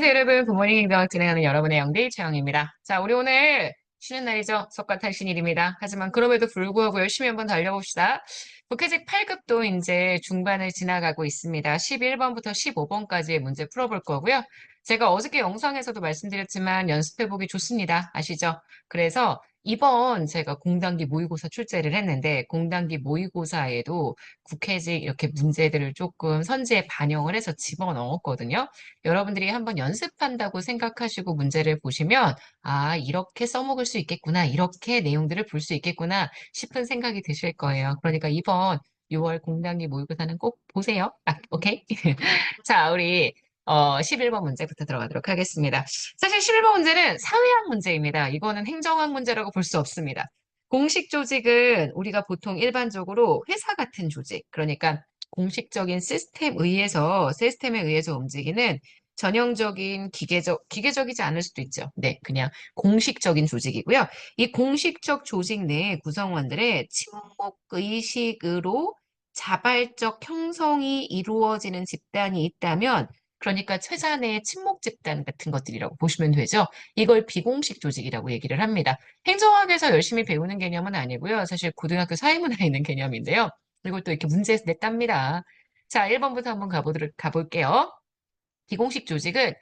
안녕하세요, 여러분. 굿모닝 행동 진행하는 여러분의 영디 최영입니다. 자, 우리 오늘 쉬는 날이죠. 석가탄신일입니다. 하지만 그럼에도 불구하고 열심히 한번 달려봅시다. 국회직 8급도 이제 중반을 지나가고 있습니다. 11번부터 15번까지의 문제 풀어볼 거고요. 제가 어저께 영상에서도 말씀드렸지만 연습해보기 좋습니다. 아시죠? 그래서 이번 제가 공단기 모의고사 출제를 했는데 공단기 모의고사에도 국회직 이렇게 문제들을 조금 선지에 반영을 해서 집어넣었거든요. 여러분들이 한번 연습한다고 생각하시고 문제를 보시면, 아, 이렇게 써먹을 수 있겠구나, 이렇게 내용들을 볼 수 있겠구나 싶은 생각이 드실 거예요. 그러니까 이번 6월 공단기 모의고사는 꼭 보세요. 아, 오케이? 자, 우리 11번 문제부터 들어가도록 하겠습니다. 사실 11번 문제는 사회학 문제입니다. 이거는 행정학 문제라고 볼 수 없습니다. 공식 조직은 우리가 보통 일반적으로 회사 같은 조직, 그러니까 공식적인 시스템에 의해서 움직이는 전형적인 기계적이지 않을 수도 있죠. 네, 그냥 공식적인 조직이고요. 이 공식적 조직 내 구성원들의 친목 의식으로 자발적 형성이 이루어지는 집단이 있다면, 그러니까 회사 내 친목 집단 같은 것들이라고 보시면 되죠. 이걸 비공식 조직이라고 얘기를 합니다. 행정학에서 열심히 배우는 개념은 아니고요. 사실 고등학교 사회문화에 있는 개념인데요. 이걸 또 이렇게 문제에서 냈답니다. 자, 1번부터 한번 가볼게요. 비공식 조직은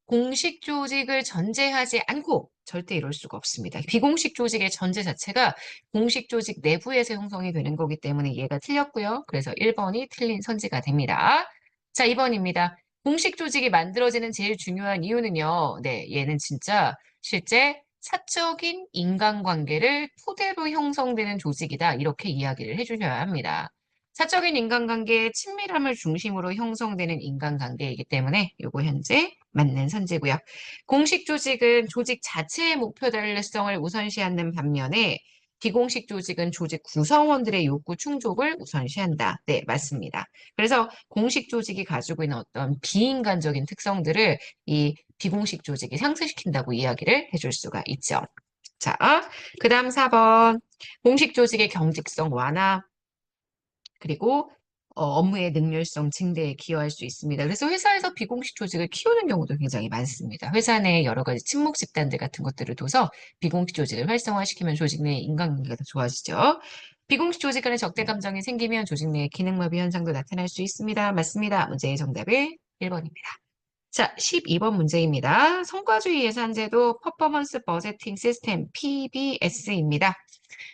공식 조직을 전제하지 않고 절대 이룰 수가 없습니다. 비공식 조직의 전제 자체가 공식 조직 내부에서 형성이 되는 거기 때문에 얘가 틀렸고요. 그래서 1번이 틀린 선지가 됩니다. 자, 2번입니다. 공식 조직이 만들어지는 제일 중요한 이유는요. 네, 얘는 진짜 실제 사적인 인간관계를 토대로 형성되는 조직이다. 이렇게 이야기를 해주셔야 합니다. 사적인 인간관계의 친밀함을 중심으로 형성되는 인간관계이기 때문에 요거 현재 맞는 선지고요. 공식 조직은 조직 자체의 목표 달성을 우선시하는 반면에 비공식 조직은 조직 구성원들의 욕구 충족을 우선시한다. 네, 맞습니다. 그래서 공식 조직이 가지고 있는 어떤 비인간적인 특성들을 이 비공식 조직이 상쇄시킨다고 이야기를 해줄 수가 있죠. 자, 그 다음 4번. 공식 조직의 경직성 완화, 그리고 업무의 능률성 증대에 기여할 수 있습니다. 그래서 회사에서 비공식 조직을 키우는 경우도 굉장히 많습니다. 회사 내 여러 가지 친목 집단들 같은 것들을 둬서 비공식 조직을 활성화시키면 조직 내 인간관계가 더 좋아지죠. 비공식 조직 간의 적대 감정이 생기면 조직 내 기능마비 현상도 나타날 수 있습니다. 맞습니다. 문제의 정답은 1번입니다. 자, 12번 문제입니다. 성과주의 예산제도 퍼포먼스 버제팅 시스템 PBS입니다.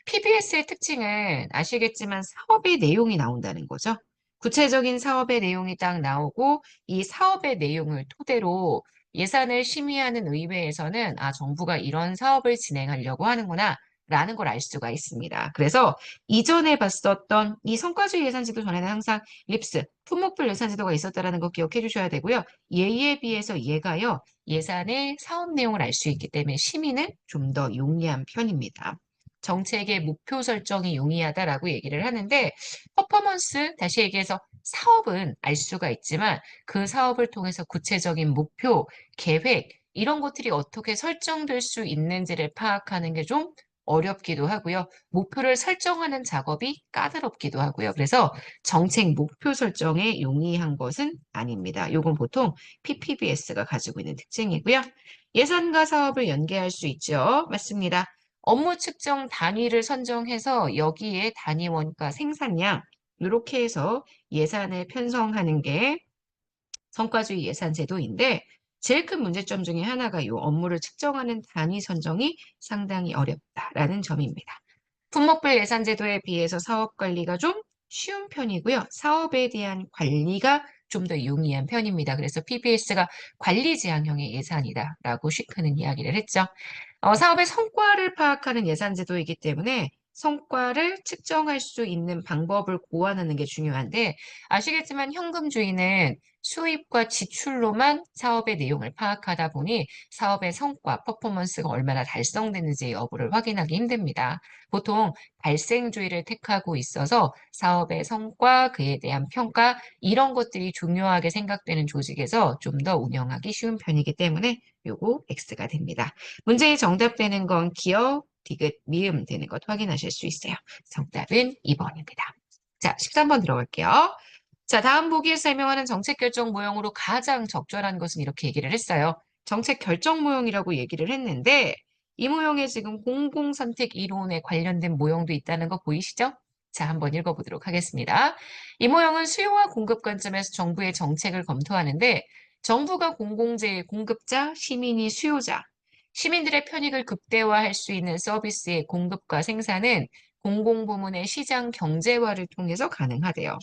PBS의 특징은 아시겠지만 사업의 내용이 나온다는 거죠. 구체적인 사업의 내용이 딱 나오고 이 사업의 내용을 토대로 예산을 심의하는 의회에서는 아, 정부가 이런 사업을 진행하려고 하는구나 라는 걸 알 수가 있습니다. 그래서 이전에 봤었던 이 성과주의 예산제도 전에는 항상 립스, 품목별 예산제도가 있었다는 거 기억해 주셔야 되고요. 얘에 비해서 얘가요, 예산의 사업 내용을 알 수 있기 때문에 심의는 좀 더 용이한 편입니다. 정책의 목표 설정이 용이하다라고 얘기를 하는데 퍼포먼스, 다시 얘기해서 사업은 알 수가 있지만 그 사업을 통해서 구체적인 목표, 계획 이런 것들이 어떻게 설정될 수 있는지를 파악하는 게 좀 어렵기도 하고요. 목표를 설정하는 작업이 까다롭기도 하고요. 그래서 정책 목표 설정에 용이한 것은 아닙니다. 이건 보통 PPBS가 가지고 있는 특징이고요. 예산과 사업을 연계할 수 있죠. 맞습니다. 업무 측정 단위를 선정해서 여기에 단위 원가 생산량 이렇게 해서 예산을 편성하는 게 성과주의 예산 제도인데 제일 큰 문제점 중에 하나가 이 업무를 측정하는 단위 선정이 상당히 어렵다라는 점입니다. 품목별 예산 제도에 비해서 사업 관리가 좀 쉬운 편이고요. 사업에 대한 관리가 좀 더 용이한 편입니다. 그래서 PBS가 관리 지향형의 예산이다라고 슈크는 이야기를 했죠. 사업의 성과를 파악하는 예산 제도이기 때문에 성과를 측정할 수 있는 방법을 고안하는 게 중요한데 아시겠지만 현금주의는 수입과 지출로만 사업의 내용을 파악하다 보니 사업의 성과, 퍼포먼스가 얼마나 달성되는지 여부를 확인하기 힘듭니다. 보통 발생주의를 택하고 있어서 사업의 성과, 그에 대한 평가 이런 것들이 중요하게 생각되는 조직에서 좀 더 운영하기 쉬운 편이기 때문에 요거 X가 됩니다. 문제의 정답 되는 건 기억, 디귿, 미음 되는 것 확인하실 수 있어요. 정답은 2번입니다. 자, 13번 들어갈게요. 자, 다음 보기에 설명하는 정책 결정 모형으로 가장 적절한 것은 이렇게 얘기를 했어요. 정책 결정 모형이라고 얘기를 했는데 이 모형에 지금 공공선택 이론에 관련된 모형도 있다는 거 보이시죠? 자, 한번 읽어보도록 하겠습니다. 이 모형은 수요와 공급 관점에서 정부의 정책을 검토하는데 정부가 공공재의 공급자, 시민이 수요자, 시민들의 편익을 극대화할 수 있는 서비스의 공급과 생산은 공공부문의 시장 경제화를 통해서 가능하대요.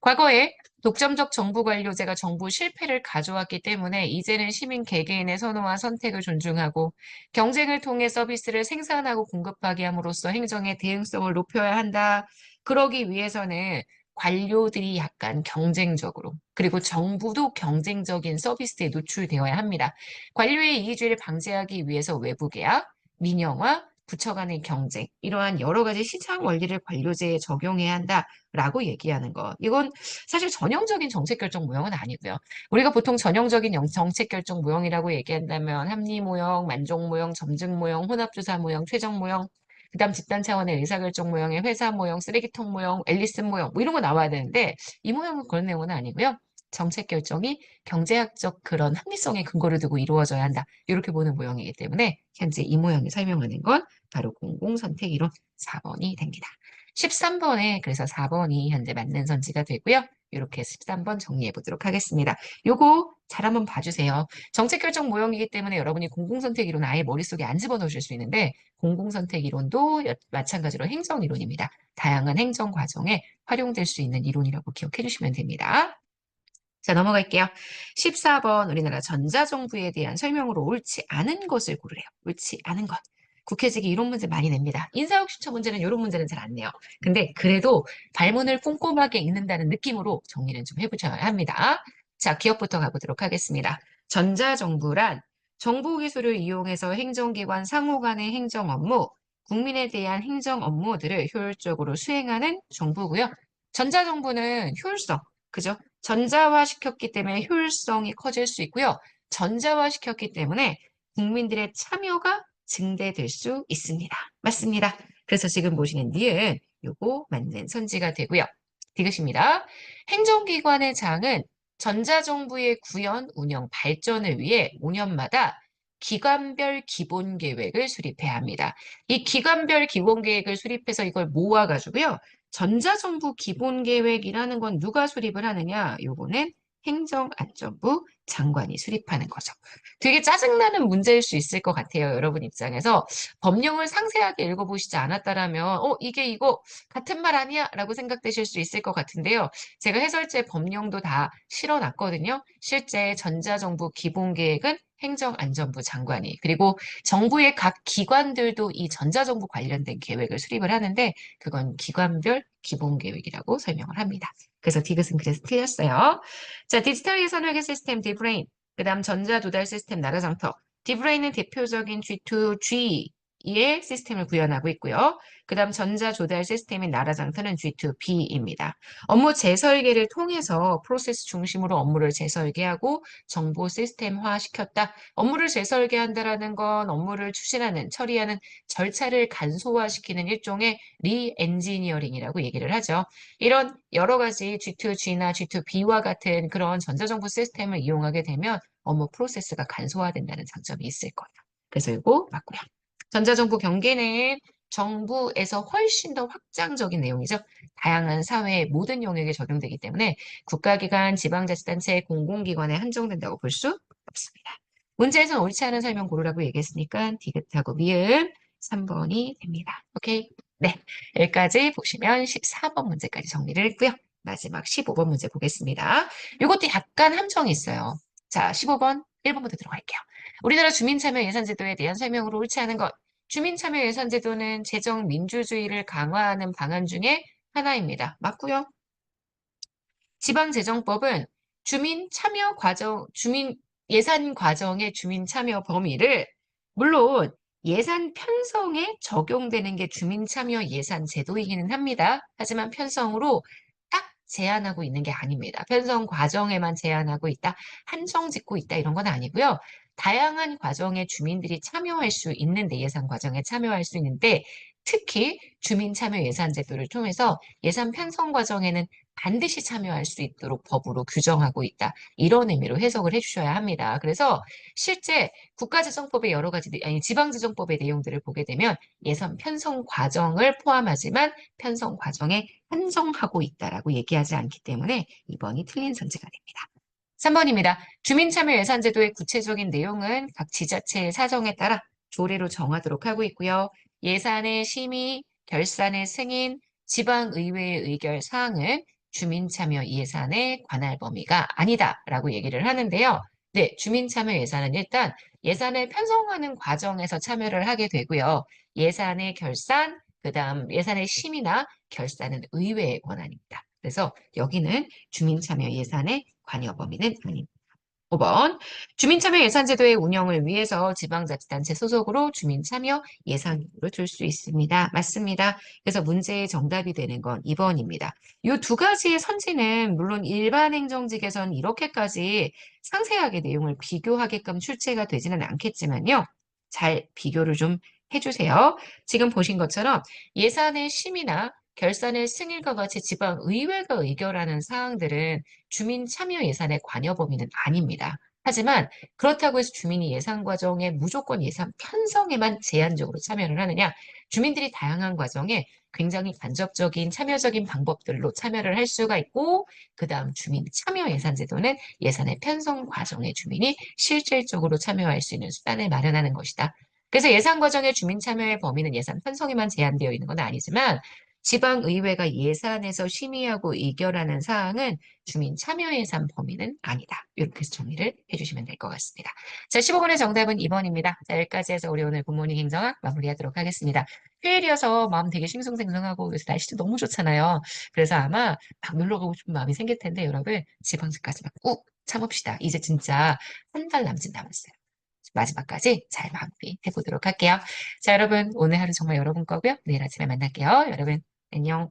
과거에 독점적 정부 관료제가 정부 실패를 가져왔기 때문에 이제는 시민 개개인의 선호와 선택을 존중하고 경쟁을 통해 서비스를 생산하고 공급하게 함으로써 행정의 대응성을 높여야 한다. 그러기 위해서는 관료들이 약간 경쟁적으로 그리고 정부도 경쟁적인 서비스에 노출되어야 합니다. 관료의 이기주의를 방지하기 위해서 외부 계약, 민영화, 부처 간의 경쟁, 이러한 여러 가지 시장 원리를 관료제에 적용해야 한다라고 얘기하는 것. 이건 사실 전형적인 정책 결정 모형은 아니고요. 우리가 보통 전형적인 정책 결정 모형이라고 얘기한다면 합리 모형, 만족 모형, 점증 모형, 혼합주사 모형, 최종 모형, 그다음 집단 차원의 의사결정 모형의 회사 모형, 쓰레기통 모형, 앨리슨 모형 뭐 이런 거 나와야 되는데 이 모형은 그런 내용은 아니고요. 정책 결정이 경제학적 그런 합리성에 근거를 두고 이루어져야 한다. 이렇게 보는 모형이기 때문에 현재 이 모형이 설명하는 건 바로 공공선택 이론 4번이 됩니다. 13번에 그래서 4번이 현재 맞는 선지가 되고요. 이렇게 13번 정리해 보도록 하겠습니다. 요거 잘 한번 봐주세요. 정책결정 모형이기 때문에 여러분이 공공선택 이론 아예 머릿속에 안 집어넣으실 수 있는데 공공선택 이론도 마찬가지로 행정이론입니다. 다양한 행정 과정에 활용될 수 있는 이론이라고 기억해 주시면 됩니다. 자, 넘어갈게요. 14번 우리나라 전자정부에 대한 설명으로 옳지 않은 것을 고르래요. 옳지 않은 것. 국회직이 이런 문제 많이 냅니다. 인사혁 신청 문제는 이런 문제는 잘 안 내요. 근데 그래도 발문을 꼼꼼하게 읽는다는 느낌으로 정리는 좀 해보셔야 합니다. 자, 기억부터 가보도록 하겠습니다. 전자정부란 정보기술을 이용해서 행정기관 상호 간의 행정 업무, 국민에 대한 행정 업무들을 효율적으로 수행하는 정부고요. 전자정부는 효율성, 그죠? 전자화시켰기 때문에 효율성이 커질 수 있고요. 전자화시켰기 때문에 국민들의 참여가 증대될 수 있습니다. 맞습니다. 그래서 지금 보시는 니은 요거 맞는 선지가 되고요. 디귿입니다. 행정기관의 장은 전자정부의 구현, 운영, 발전을 위해 5년마다 기관별 기본계획을 수립해야 합니다. 이 기관별 기본계획을 수립해서 이걸 모아가지고요. 전자정부 기본계획이라는 건 누가 수립을 하느냐? 요거는 행정안전부 장관이 수립하는 거죠. 되게 짜증나는 문제일 수 있을 것 같아요. 여러분 입장에서 법령을 상세하게 읽어보시지 않았다라면 이게 이거 같은 말 아니야? 라고 생각되실 수 있을 것 같은데요. 제가 해설제 법령도 다 실어놨거든요. 실제 전자정부 기본계획은 행정안전부 장관이 그리고 정부의 각 기관들도 이 전자정부 관련된 계획을 수립을 하는데 그건 기관별 기본계획이라고 설명을 합니다. 그래서 디귿은 그래서 틀렸어요. 자, 디지털 예산회계 시스템 디브레인, 그 다음 전자도달 시스템 나라장터. 디브레인은 대표적인 G2G의 시스템을 구현하고 있고요. 그 다음 전자조달 시스템인 나라장터는 G2B입니다. 업무 재설계를 통해서 프로세스 중심으로 업무를 재설계하고 정보 시스템화 시켰다. 업무를 재설계한다라는 건 업무를 추진하는, 처리하는 절차를 간소화시키는 일종의 리엔지니어링이라고 얘기를 하죠. 이런 여러 가지 G2G나 G2B와 같은 그런 전자정부 시스템을 이용하게 되면 업무 프로세스가 간소화된다는 장점이 있을 거예요. 그래서 이거 맞고요. 전자정부 경계는 정부에서 훨씬 더 확장적인 내용이죠. 다양한 사회의 모든 영역에 적용되기 때문에 국가기관, 지방자치단체, 공공기관에 한정된다고 볼 수 없습니다. 문제에서 옳지 않은 설명 고르라고 얘기했으니까 디귿하고 미음 3번이 됩니다. 오케이? 네, 여기까지 보시면 14번 문제까지 정리를 했고요. 마지막 15번 문제 보겠습니다. 이것도 약간 함정이 있어요. 자, 15번 1번부터 들어갈게요. 우리나라 주민참여 예산제도에 대한 설명으로 옳지 않은 것. 주민참여 예산제도는 재정 민주주의를 강화하는 방안 중에 하나입니다. 맞고요. 지방재정법은 주민 참여 과정, 주민 예산 과정의 주민 참여 범위를 물론 예산 편성에 적용되는 게 주민 참여 예산 제도이기는 합니다. 하지만 편성으로 딱 제한하고 있는 게 아닙니다. 편성 과정에만 제한하고 있다, 한정 짓고 있다 이런 건 아니고요. 다양한 과정에 주민들이 참여할 수 있는데 예산 과정에 참여할 수 있는데 특히 주민 참여 예산 제도를 통해서 예산 편성 과정에는 반드시 참여할 수 있도록 법으로 규정하고 있다. 이런 의미로 해석을 해주셔야 합니다. 그래서 실제 국가재정법의 여러 가지, 아니 지방재정법의 내용들을 보게 되면 예산 편성 과정을 포함하지만 편성 과정에 한정하고 있다라고 얘기하지 않기 때문에 2번이 틀린 선지가 됩니다. 3번입니다. 주민참여예산제도의 구체적인 내용은 각 지자체의 사정에 따라 조례로 정하도록 하고 있고요. 예산의 심의, 결산의 승인, 지방의회의 의결 사항은 주민참여 예산의 관할 범위가 아니다라고 얘기를 하는데요. 네, 주민참여 예산은 일단 예산을 편성하는 과정에서 참여를 하게 되고요. 예산의 결산, 그다음 예산의 심의나 결산은 의회의 권한입니다. 그래서 여기는 주민참여 예산의 관여 범위는 아닙니다. 5번. 주민참여 예산제도의 운영을 위해서 지방자치단체 소속으로 주민참여 예산을 줄 수 있습니다. 맞습니다. 그래서 문제의 정답이 되는 건 2번입니다. 이 두 가지의 선지는 물론 일반 행정직에선 이렇게까지 상세하게 내용을 비교하게끔 출제가 되지는 않겠지만요. 잘 비교를 좀 해주세요. 지금 보신 것처럼 예산의 심의나 결산의 승인과 같이 지방의회가 의결하는 사항들은 주민 참여 예산의 관여 범위는 아닙니다. 하지만 그렇다고 해서 주민이 예산 과정에 무조건 예산 편성에만 제한적으로 참여를 하느냐? 주민들이 다양한 과정에 굉장히 간접적인 참여적인 방법들로 참여를 할 수가 있고, 그 다음 주민 참여 예산 제도는 예산의 편성 과정에 주민이 실질적으로 참여할 수 있는 수단을 마련하는 것이다. 그래서 예산 과정의 주민 참여의 범위는 예산 편성에만 제한되어 있는 건 아니지만 지방의회가 예산에서 심의하고 의결하는 사항은 주민 참여 예산 범위는 아니다. 이렇게 해서 정리를 해주시면 될 것 같습니다. 자, 15번의 정답은 2번입니다. 자, 여기까지 해서 우리 오늘 굿모닝 행정학 마무리하도록 하겠습니다. 휴일이어서 마음 되게 싱숭생숭하고 요새 날씨도 너무 좋잖아요. 그래서 아마 막 놀러 가고 싶은 마음이 생길 텐데 여러분 지방직까지만 꾹 참읍시다. 이제 진짜 한 달 남짓 남았어요. 마지막까지 잘 마무리 해보도록 할게요. 자, 여러분 오늘 하루 정말 여러분 거고요. 내일 아침에 만날게요. 여러분 안녕.